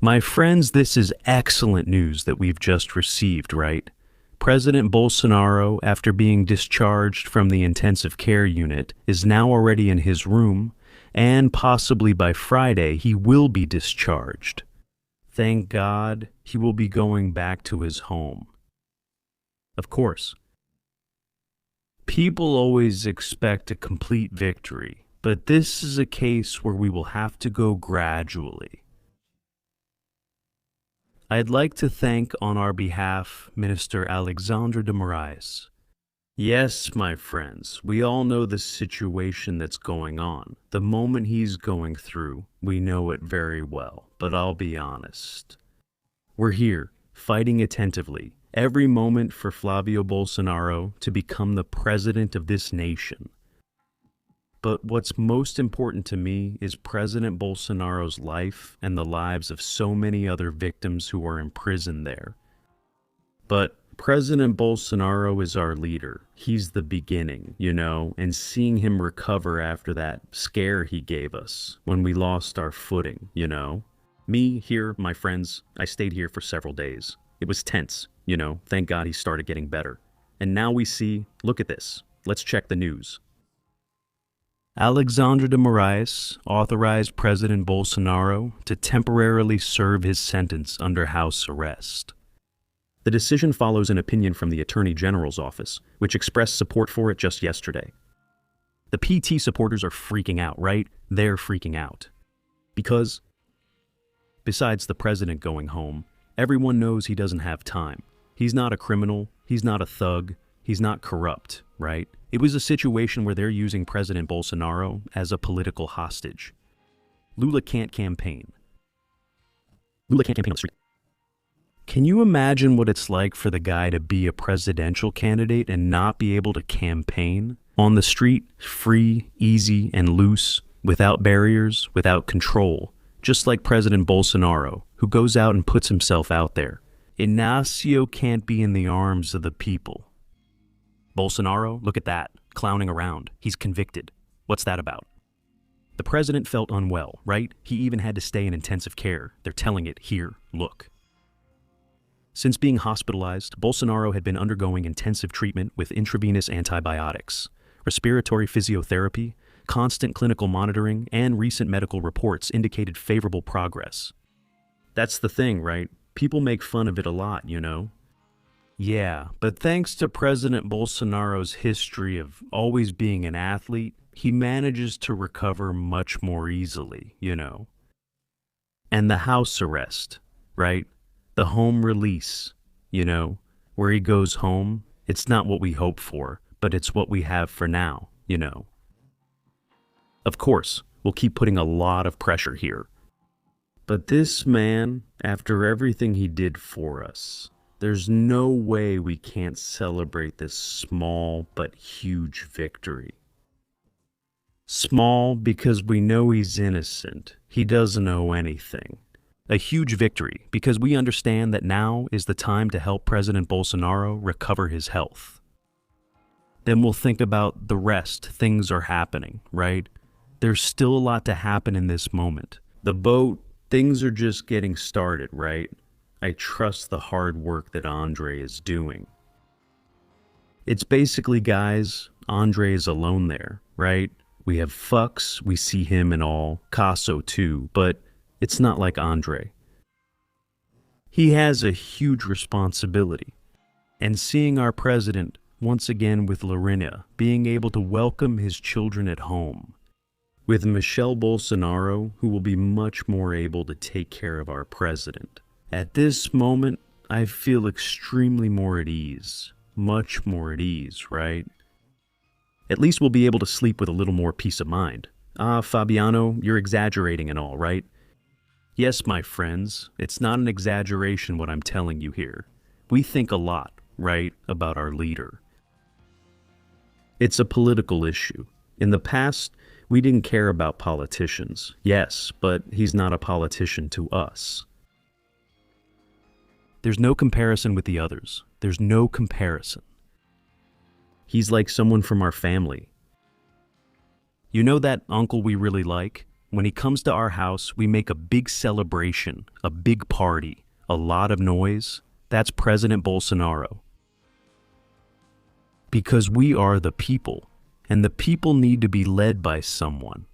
My friends, this is excellent news that we've just received, right? President Bolsonaro, after being discharged from the intensive care unit, is now already in his room, and possibly by Friday he will be discharged. Thank God he will be going back to his home. Of course, people always expect a complete victory, but this is a case where we will have to go gradually. I'd like to thank on our behalf Minister Alexandre de Moraes. Yes, my friends, we all know the situation that's going on. The moment he's going through, we know it very well, but I'll be honest. We're here, fighting attentively, every moment for Flavio Bolsonaro to become the president of this nation. But what's most important to me is President Bolsonaro's life and the lives of so many other victims who are imprisoned there. But President Bolsonaro is our leader. He's the beginning, and seeing him recover after that scare he gave us when we lost our footing, Me here, my friends, I stayed here for several days. It was tense, thank God he started getting better. And now we see, look at this. Let's check the news. Alexandre de Moraes authorized President Bolsonaro to temporarily serve his sentence under house arrest. The decision follows an opinion from the Attorney General's office, which expressed support for it just yesterday. The PT supporters are freaking out, right? They're freaking out. Because, besides the president going home, everyone knows he doesn't have time. He's not a criminal, he's not a thug, he's not corrupt, right? It was a situation where they're using President Bolsonaro as a political hostage. Lula can't campaign. Lula can't campaign on the street. Can you imagine what it's like for the guy to be a presidential candidate and not be able to campaign on the street, free, easy, and loose, without barriers, without control, just like President Bolsonaro, who goes out and puts himself out there? Inácio can't be in the arms of the people. Bolsonaro, look at that, clowning around. He's convicted. What's that about? The president felt unwell, right? He even had to stay in intensive care. They're telling it here, look. Since being hospitalized, Bolsonaro had been undergoing intensive treatment with intravenous antibiotics, respiratory physiotherapy, constant clinical monitoring, and recent medical reports indicated favorable progress. That's the thing, right? People make fun of it a lot, Yeah, but thanks to President Bolsonaro's history of always being an athlete, he manages to recover much more easily, And the house arrest, right? The home release, where he goes home, it's not what we hope for, but it's what we have for now, Of course, we'll keep putting a lot of pressure here. But this man, after everything he did for us, there's no way we can't celebrate this small but huge victory. Small because we know he's innocent. He doesn't owe anything. A huge victory because we understand that now is the time to help President Bolsonaro recover his health. Then we'll think about the rest. Things are happening, right? There's still a lot to happen in this moment. The boat, things are just getting started, right? I trust the hard work that Andre is doing. It's basically, guys, Andre is alone there, right? We have Fuchs, we see him and all, Casso too, but it's not like Andre. He has a huge responsibility. And seeing our president, once again with Lorena, being able to welcome his children at home, with Michelle Bolsonaro, who will be much more able to take care of our president. At this moment, I feel extremely more at ease. Much more at ease, right? At least we'll be able to sleep with a little more peace of mind. Fabiano, you're exaggerating and all, right? Yes, my friends, it's not an exaggeration what I'm telling you here. We think a lot, right, about our leader. It's a political issue. In the past, we didn't care about politicians. Yes, but he's not a politician to us. There's no comparison with the others. There's no comparison. He's like someone from our family. You know that uncle we really like? When he comes to our house, we make a big celebration, a big party, a lot of noise. That's President Bolsonaro. Because we are the people, and the people need to be led by someone.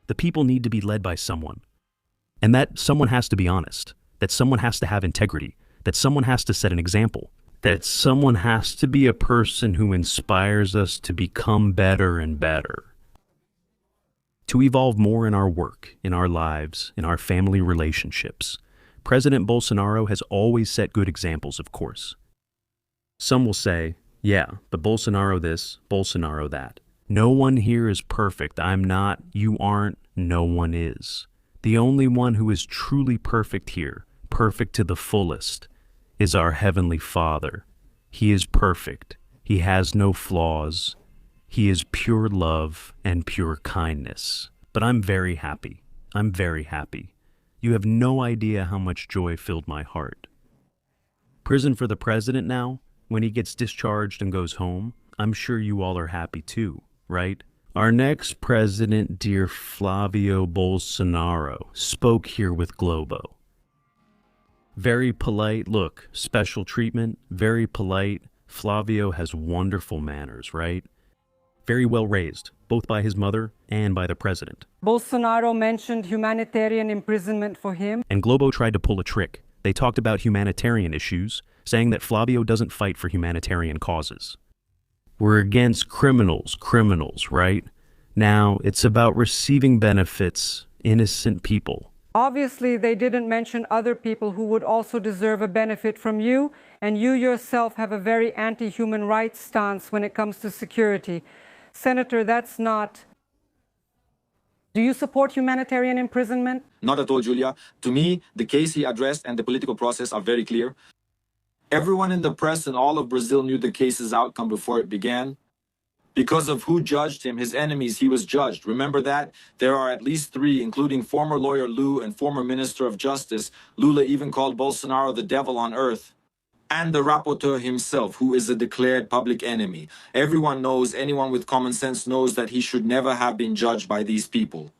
The people need to be led by someone. And that someone has to be honest, that someone has to have integrity, that someone has to set an example, that someone has to be a person who inspires us to become better and better. To evolve more in our work, in our lives, in our family relationships. President Bolsonaro has always set good examples, of course. Some will say, yeah, but Bolsonaro this, Bolsonaro that. No one here is perfect. I'm not, you aren't, no one is. The only one who is truly perfect here, perfect to the fullest, is our Heavenly Father. He is perfect. He has no flaws. He is pure love and pure kindness. But I'm very happy. I'm very happy. You have no idea how much joy filled my heart. Prison for the president now, when he gets discharged and goes home, I'm sure you all are happy too, right? Our next president, dear Flavio Bolsonaro, spoke here with Globo. Very polite, look, special treatment, very polite. Flavio has wonderful manners, right? Very well raised, both by his mother and by the president. Bolsonaro mentioned humanitarian imprisonment for him. And Globo tried to pull a trick. They talked about humanitarian issues, saying that Flavio doesn't fight for humanitarian causes. We're against criminals, right? Now, it's about receiving benefits, innocent people. Obviously, they didn't mention other people who would also deserve a benefit from you, and you yourself have a very anti-human rights stance when it comes to security. Senator, that's not... Do you support humanitarian imprisonment? Not at all, Julia. To me, the case he addressed and the political process are very clear. Everyone in the press and all of Brazil knew the case's outcome before it began. Because of who judged him, his enemies, he was judged. Remember that? There are at least 3, including former lawyer Lula and former Minister of Justice. Lula even called Bolsonaro the devil on earth. And the rapporteur himself, who is a declared public enemy. Everyone knows, anyone with common sense knows that he should never have been judged by these people.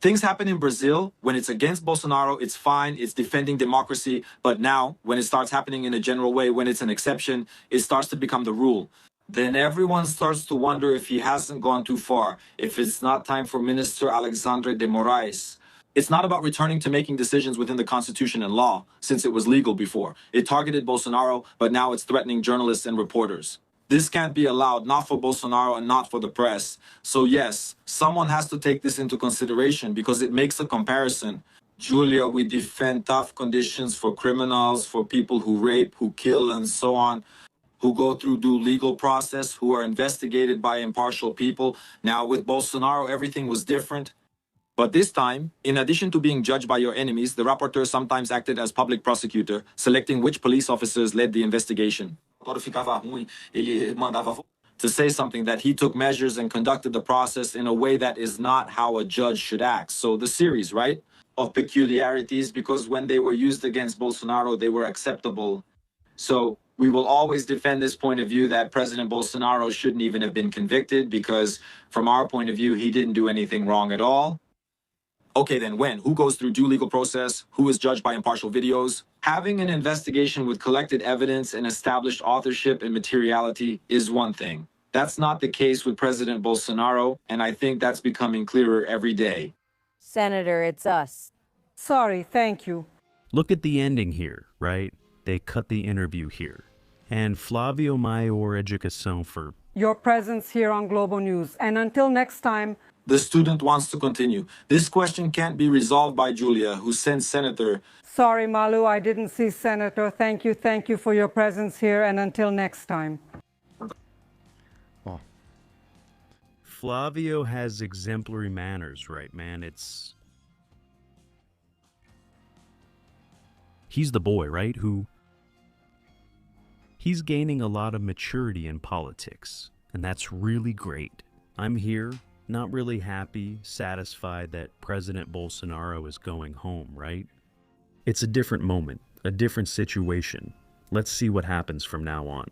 Things happen in Brazil. When it's against Bolsonaro, it's fine, it's defending democracy. But now, when it starts happening in a general way, when it's an exception, it starts to become the rule. Then everyone starts to wonder if he hasn't gone too far, if it's not time for Minister Alexandre de Moraes. It's not about returning to making decisions within the Constitution and law, since it was legal before. It targeted Bolsonaro, but now it's threatening journalists and reporters. This can't be allowed, not for Bolsonaro and not for the press. So yes, someone has to take this into consideration because it makes a comparison. Julia, we defend tough conditions for criminals, for people who rape, who kill, and so on, who go through due legal process, who are investigated by impartial people. Now with Bolsonaro, everything was different. But this time, in addition to being judged by your enemies, the rapporteur sometimes acted as public prosecutor, selecting which police officers led the investigation. To say something that he took measures and conducted the process in a way that is not how a judge should act. So the series, right, of peculiarities, because when they were used against Bolsonaro, they were acceptable. So we will always defend this point of view that President Bolsonaro shouldn't even have been convicted because from our point of view, he didn't do anything wrong at all. Okay, then when? Who goes through due legal process? Who is judged by impartial videos? Having an investigation with collected evidence and established authorship and materiality is one thing. That's not the case with President Bolsonaro, and I think that's becoming clearer every day. Senator, it's us. Sorry, thank you. Look at the ending here, right? They cut the interview here. And Flavio Maior Educação for Your presence here on Globo News. And until next time... The student wants to continue. This question can't be resolved by Julia, who sent Senator... Sorry, Malu, I didn't see Senator. Thank you for your presence here, and until next time. Oh. Flavio has exemplary manners, right, man? He's the boy, right, he's gaining a lot of maturity in politics, and that's really great. I'm here, not really happy, satisfied that President Bolsonaro is going home, right? It's a different moment, a different situation. Let's see what happens from now on.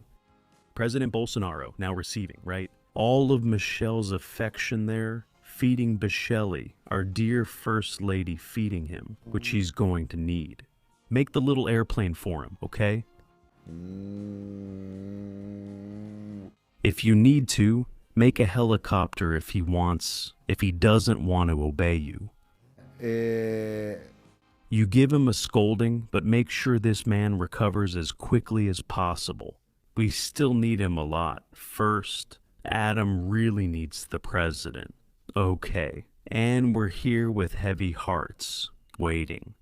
President Bolsonaro now receiving, right? All of Michelle's affection there, feeding Bishelli, our dear First Lady feeding him, which he's going to need. Make the little airplane for him, okay? If you need to, make a helicopter if he doesn't want to obey you. You give him a scolding, but make sure this man recovers as quickly as possible. We still need him a lot. First, Adam really needs the president. Okay. And we're here with heavy hearts, waiting.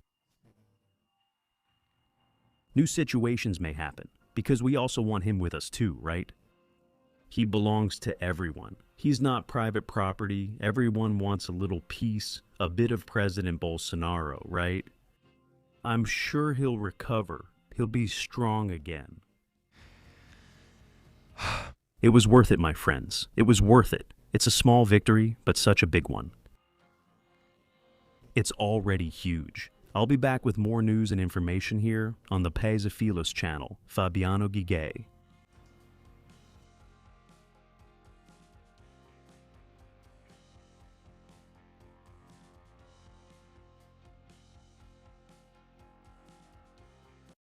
New situations may happen, because we also want him with us too, right? He belongs to everyone. He's not private property. Everyone wants a little piece, a bit of President Bolsonaro, right? I'm sure he'll recover. He'll be strong again. It was worth it, my friends. It was worth it. It's a small victory, but such a big one. It's already huge. I'll be back with more news and information here on the Paisa Philos channel, Fabiano Gigay.